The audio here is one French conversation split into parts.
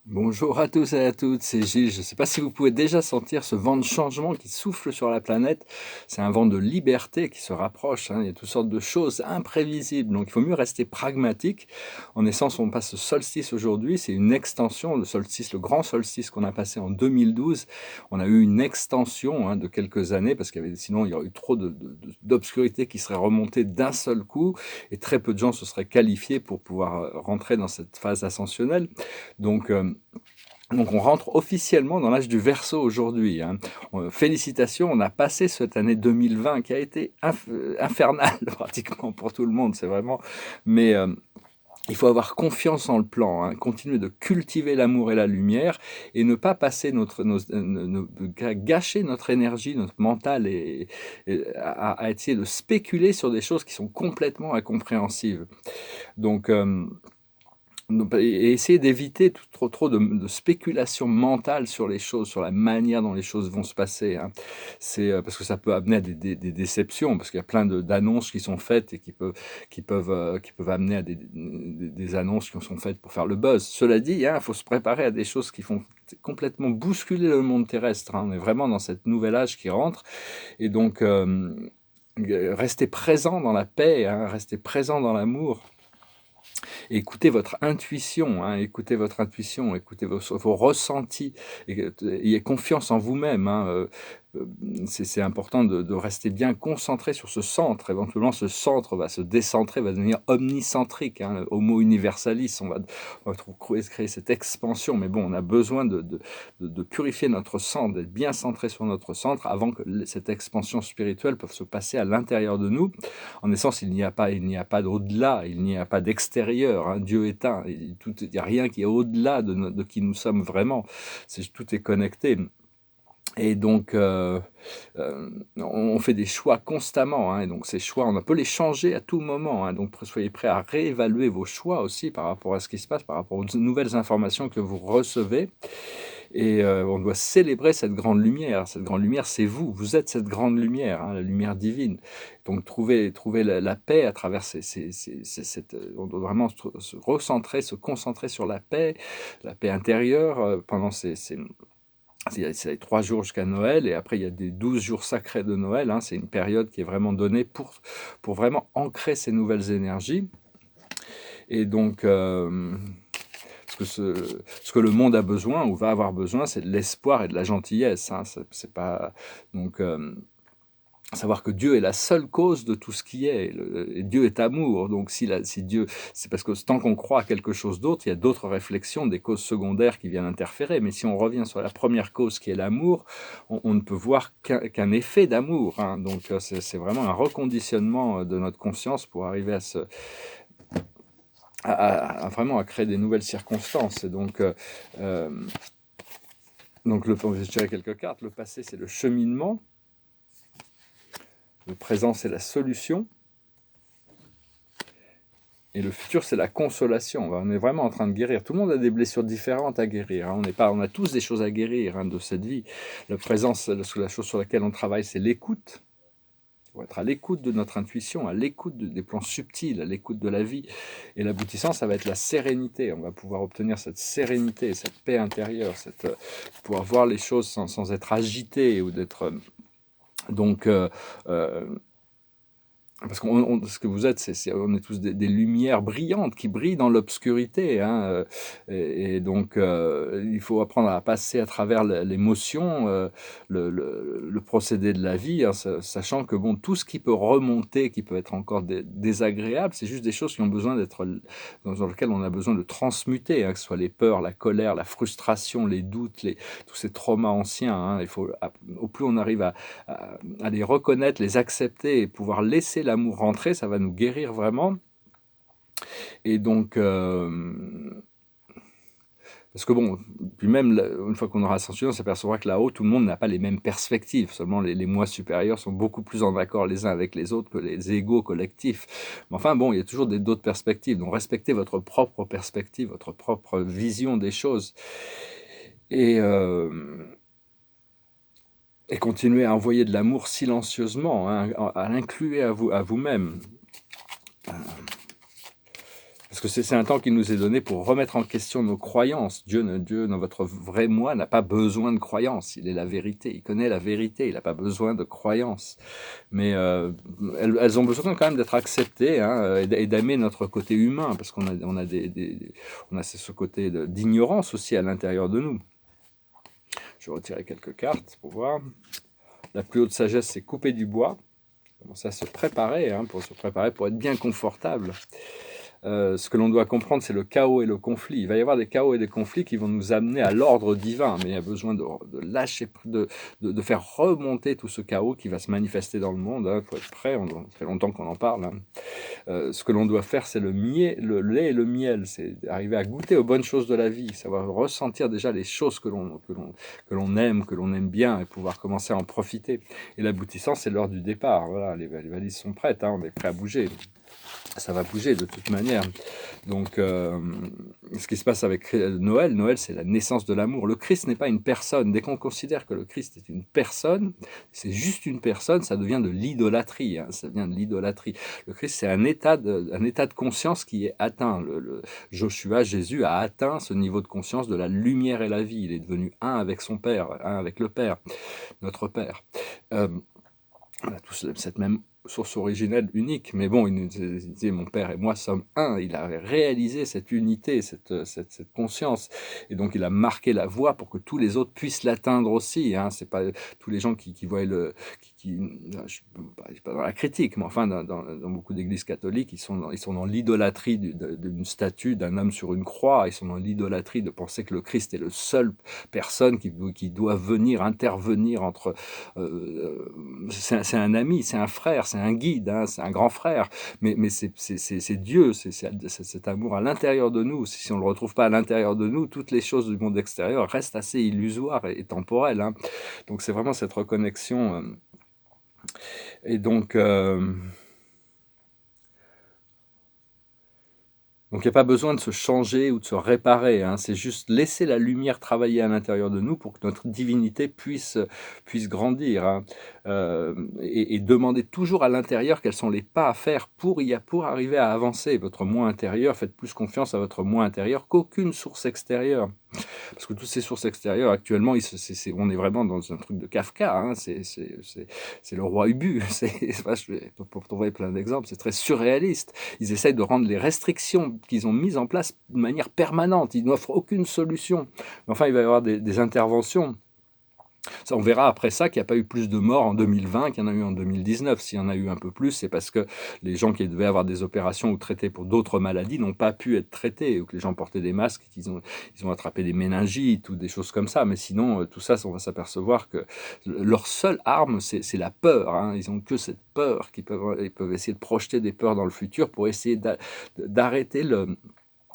Bonjour à tous et à toutes, c'est Gilles. Je ne sais pas si vous pouvez déjà sentir ce vent de changement qui souffle sur la planète. C'est un vent de liberté qui se rapproche, hein. Il y a toutes sortes de choses imprévisibles, donc il faut mieux rester pragmatique. En essence, on passe le solstice aujourd'hui, c'est une extension, le solstice, le grand solstice qu'on a passé en 2012. On a eu une extension de quelques années, parce qu'il y avait, sinon il y aurait eu trop d'obscurité qui serait remontée d'un seul coup, et très peu de gens se seraient qualifiés pour pouvoir rentrer dans cette phase ascensionnelle. Donc, euh, donc on rentre officiellement dans l'âge du Verseau aujourd'hui, hein. Félicitations, on a passé cette année 2020 qui a été infernale pratiquement pour tout le monde, c'est vraiment. Mais il faut avoir confiance en le plan, hein, continuer de cultiver l'amour et la lumière et ne pas passer gâcher notre énergie, notre mental à essayer de spéculer sur des choses qui sont complètement incompréhensibles. Donc, et essayer d'éviter trop de spéculation mentale sur les choses, sur la manière dont les choses vont se passer, hein. C'est parce que ça peut amener à des déceptions, parce qu'il y a plein d'annonces qui sont faites et qui peuvent amener à des annonces qui sont faites pour faire le buzz. Cela dit, il faut se préparer à des choses qui font complètement bousculer le monde terrestre, hein. On est vraiment dans cette nouvel âge qui rentre, et donc restez présent dans la paix, hein, restez présent dans l'amour. Écoutez votre intuition, hein, écoutez vos ressentis, et ayez confiance en vous-même, hein. C'est important de rester bien concentré sur ce centre. Éventuellement, ce centre va se décentrer, va devenir omnicentrique, hein, homo universalis. On va créer cette expansion. Mais bon, on a besoin de purifier notre centre, d'être bien centré sur notre centre avant que cette expansion spirituelle puisse se passer à l'intérieur de nous. En essence, il n'y a pas d'au-delà, il n'y a pas d'extérieur, hein. Dieu est un. Il n'y a rien qui est au-delà de qui nous sommes vraiment. Tout est connecté. Et donc, on fait des choix constamment, hein, et donc ces choix, on peut les changer à tout moment, hein, donc soyez prêts à réévaluer vos choix aussi par rapport à ce qui se passe, par rapport aux nouvelles informations que vous recevez. Et on doit célébrer cette grande lumière. Cette grande lumière, c'est vous. Vous êtes cette grande lumière, hein, la lumière divine. Donc, trouver la paix à travers on doit vraiment se recentrer, se concentrer sur la paix intérieure pendant c'est les 3 jours jusqu'à Noël, et après il y a des 12 jours sacrés de Noël, hein. C'est une période qui est vraiment donnée pour vraiment ancrer ces nouvelles énergies. Et donc, ce que le monde a besoin ou va avoir besoin, c'est de l'espoir et de la gentillesse, hein. C'est pas donc savoir que Dieu est la seule cause de tout ce qui est. Et Dieu est amour. Donc si Dieu, c'est parce que tant qu'on croit à quelque chose d'autre, il y a d'autres réflexions, des causes secondaires qui viennent interférer. Mais si on revient sur la première cause qui est l'amour, on ne peut voir qu'un effet d'amour, hein. Donc c'est vraiment un reconditionnement de notre conscience pour arriver vraiment à créer des nouvelles circonstances. Et donc, je dirais quelques cartes. Le passé, c'est le cheminement. Le présent, c'est la solution. Et le futur, c'est la consolation. On est vraiment en train de guérir. Tout le monde a des blessures différentes à guérir, hein. On a tous des choses à guérir, hein, de cette vie. Le présent, la chose sur laquelle on travaille, c'est l'écoute. Il faut être à l'écoute de notre intuition, à l'écoute des plans subtils, à l'écoute de la vie. Et l'aboutissant, ça va être la sérénité. On va pouvoir obtenir cette sérénité, cette paix intérieure, pouvoir voir les choses sans être agité ou d'être... Donc, parce que ce que vous êtes, on est tous des lumières brillantes qui brillent dans l'obscurité, hein. Et donc, il faut apprendre à passer à travers l'émotion, le procédé de la vie, hein, sachant que bon, tout ce qui peut remonter, qui peut être encore désagréable, c'est juste des choses qui ont besoin dans lesquelles on a besoin de transmuter, hein, que ce soit les peurs, la colère, la frustration, les doutes, tous ces traumas anciens, hein. Au plus on arrive à les reconnaître, les accepter et pouvoir laisser l'amour rentrer, ça va nous guérir vraiment. Et donc, parce que bon, puis même une fois qu'on aura ascensionné, on s'apercevra que là-haut, tout le monde n'a pas les mêmes perspectives. Seulement les moi supérieurs sont beaucoup plus en accord les uns avec les autres que les égos collectifs. Mais enfin bon, il y a toujours d'autres perspectives. Donc respectez votre propre perspective, votre propre vision des choses. Et continuer à envoyer de l'amour silencieusement, hein, à l'inclure à vous-même. Parce que c'est un temps qui nous est donné pour remettre en question nos croyances. Dieu, dans votre vrai moi, n'a pas besoin de croyances. Il est la vérité. Il connaît la vérité. Il n'a pas besoin de croyances. Mais elles ont besoin quand même d'être acceptées, hein, et d'aimer notre côté humain, parce qu'on a, on a ce côté d'ignorance aussi à l'intérieur de nous. Je vais retirer quelques cartes pour voir. La plus haute sagesse, c'est couper du bois. Commencer à se préparer, hein, pour se préparer pour être bien confortable. Ce que l'on doit comprendre, c'est le chaos et le conflit. Il va y avoir des chaos et des conflits qui vont nous amener à l'ordre divin, mais il y a besoin de lâcher, de faire remonter tout ce chaos qui va se manifester dans le monde. Il faut être prêt, ça fait longtemps qu'on en parle. Hein. Ce que l'on doit faire, c'est le lait et le miel, c'est arriver à goûter aux bonnes choses de la vie, savoir ressentir déjà les choses que l'on aime bien, et pouvoir commencer à en profiter. Et l'aboutissant, c'est l'heure du départ. Voilà, les valises sont prêtes, hein, on est prêt à bouger. Ça va bouger de toute manière. Donc, ce qui se passe avec Noël, c'est la naissance de l'amour. Le Christ n'est pas une personne. Dès qu'on considère que le Christ est une personne, c'est juste une personne, ça devient de l'idolâtrie. Hein, ça devient de l'idolâtrie. Le Christ, c'est un état de conscience qui est atteint. Joshua, Jésus, a atteint ce niveau de conscience de la lumière et la vie. Il est devenu un avec son Père, un avec le Père, notre Père. On a tous cette même source originelle unique, mais bon, il nous disait, mon père et moi sommes un. Il a réalisé cette unité, cette conscience, et donc il a marqué la voie pour que tous les autres puissent l'atteindre aussi. Hein. C'est pas tous les gens qui voient je suis pas dans la critique, mais enfin dans beaucoup d'églises catholiques, ils sont dans l'idolâtrie d'une statue d'un homme sur une croix. Ils sont dans l'idolâtrie de penser que le Christ est le seul personne qui doit venir intervenir entre. C'est un ami, c'est un frère, c'est un guide, hein, c'est un grand frère, mais c'est Dieu, c'est cet amour à l'intérieur de nous. Si on ne le retrouve pas à l'intérieur de nous, toutes les choses du monde extérieur restent assez illusoires et temporelles. Hein. Donc c'est vraiment cette reconnexion. Et donc il n'y a pas besoin de se changer ou de se réparer, hein. C'est juste laisser la lumière travailler à l'intérieur de nous pour que notre divinité puisse grandir, hein. Et demander toujours à l'intérieur quels sont les pas à faire pour arriver à avancer. Votre moi intérieur, faites plus confiance à votre moi intérieur qu'aucune source extérieure. Parce que toutes ces sources extérieures, actuellement, on est vraiment dans un truc de Kafka, hein. C'est le roi Ubu. Pour trouver plein d'exemples, c'est très surréaliste. Ils essayent de rendre les restrictions qu'ils ont mises en place de manière permanente. Ils n'offrent aucune solution. Mais enfin, il va y avoir des interventions. Ça, on verra après ça qu'il n'y a pas eu plus de morts en 2020 qu'il y en a eu en 2019. S'il y en a eu un peu plus, c'est parce que les gens qui devaient avoir des opérations ou traités pour d'autres maladies n'ont pas pu être traités, ou que les gens portaient des masques, ils ont attrapé des méningites ou des choses comme ça. Mais sinon, tout ça, on va s'apercevoir que leur seule arme, c'est la peur. Hein. Ils n'ont que cette peur ils peuvent essayer de projeter des peurs dans le futur pour essayer d'arrêter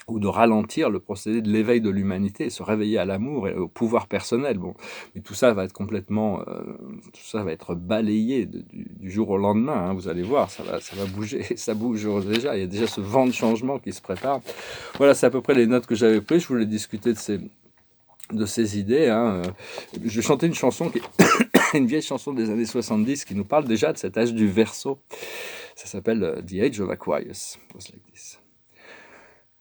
ou de ralentir le procédé de l'éveil de l'humanité, se réveiller à l'amour et au pouvoir personnel. Bon, mais tout ça va être complètement, tout ça va être balayé du jour au lendemain. Hein, vous allez voir, ça va bouger, ça bouge déjà. Il y a déjà ce vent de changement qui se prépare. Voilà, c'est à peu près les notes que j'avais prises. Je voulais discuter de ces idées. Hein. Je vais chanter une chanson qui est une vieille chanson des années 70 qui nous parle déjà de cet âge du Verseau. Ça s'appelle The Age of Aquarius. It was like this.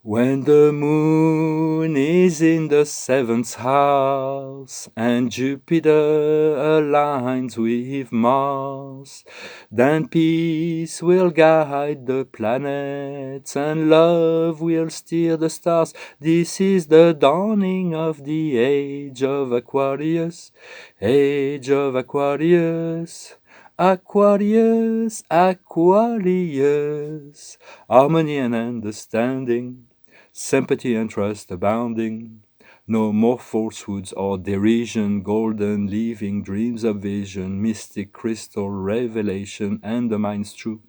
When the moon is in the seventh house and Jupiter aligns with Mars, then peace will guide the planets and love will steer the stars. This is the dawning of the age of Aquarius, age of Aquarius. Aquarius, Aquarius, harmony and understanding, sympathy and trust abounding, no more falsehoods or derision, golden leaving dreams of vision, mystic crystal revelation, and the mind's true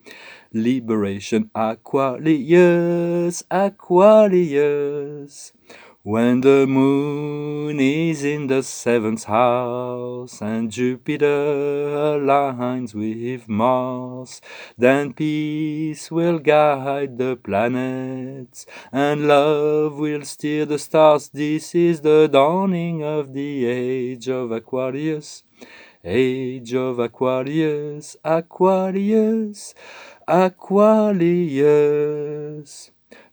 liberation. Aquarius, Aquarius. When the moon is in the seventh house and Jupiter aligns with Mars, then peace will guide the planets and love will steer the stars. This is the dawning of the age of Aquarius, age of Aquarius, Aquarius, Aquarius.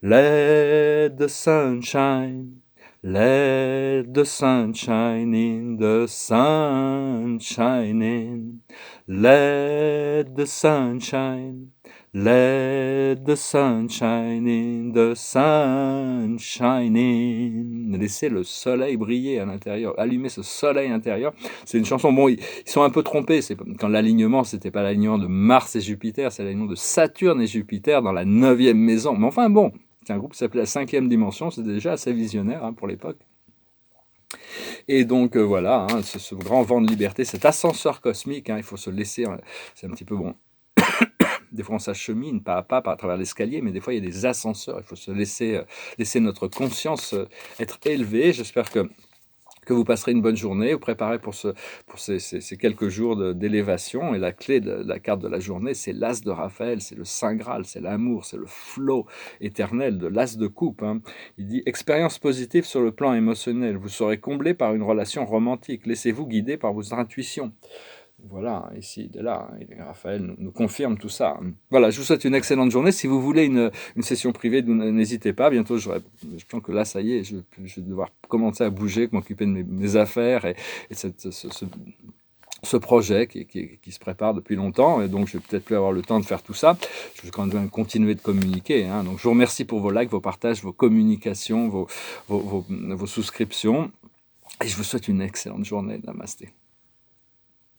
Let the sun shine. Let the sun shine in, the sun shine in. Let the sun shine. Let the sun shine in, the sun shine in. Laissez le soleil briller à l'intérieur, allumez ce soleil intérieur. C'est une chanson, bon, ils sont un peu trompés, c'est quand l'alignement, c'était pas l'alignement de Mars et Jupiter, c'est l'alignement de Saturne et Jupiter dans la 9e maison. Mais enfin bon, c'est un groupe qui s'appelait la 5e dimension, c'était déjà assez visionnaire pour l'époque. Et donc voilà, ce grand vent de liberté, cet ascenseur cosmique, il faut se laisser, c'est un petit peu bon. Des fois, on s'achemine pas à pas à travers l'escalier, mais des fois, il y a des ascenseurs. Il faut se laisser notre conscience être élevée. J'espère que vous passerez une bonne journée, vous préparez pour ces quelques jours d'élévation. Et la clé de la carte de la journée, c'est l'as de Raphaël, c'est le Saint Graal, c'est l'amour, c'est le flot éternel de l'as de coupe. Il dit « Expérience positive sur le plan émotionnel. Vous serez comblé par une relation romantique. Laissez-vous guider par vos intuitions. » Voilà, ici, de là, Raphaël nous confirme tout ça. Voilà, je vous souhaite une excellente journée. Si vous voulez une session privée, n'hésitez pas. Bientôt, je pense que là, ça y est, je vais devoir commencer à bouger, m'occuper de mes affaires et ce projet qui se prépare depuis longtemps. Et donc, je vais peut-être plus avoir le temps de faire tout ça. Je vais quand même continuer de communiquer. Donc, je vous remercie pour vos likes, vos partages, vos communications, vos souscriptions. Et je vous souhaite une excellente journée. Namasté.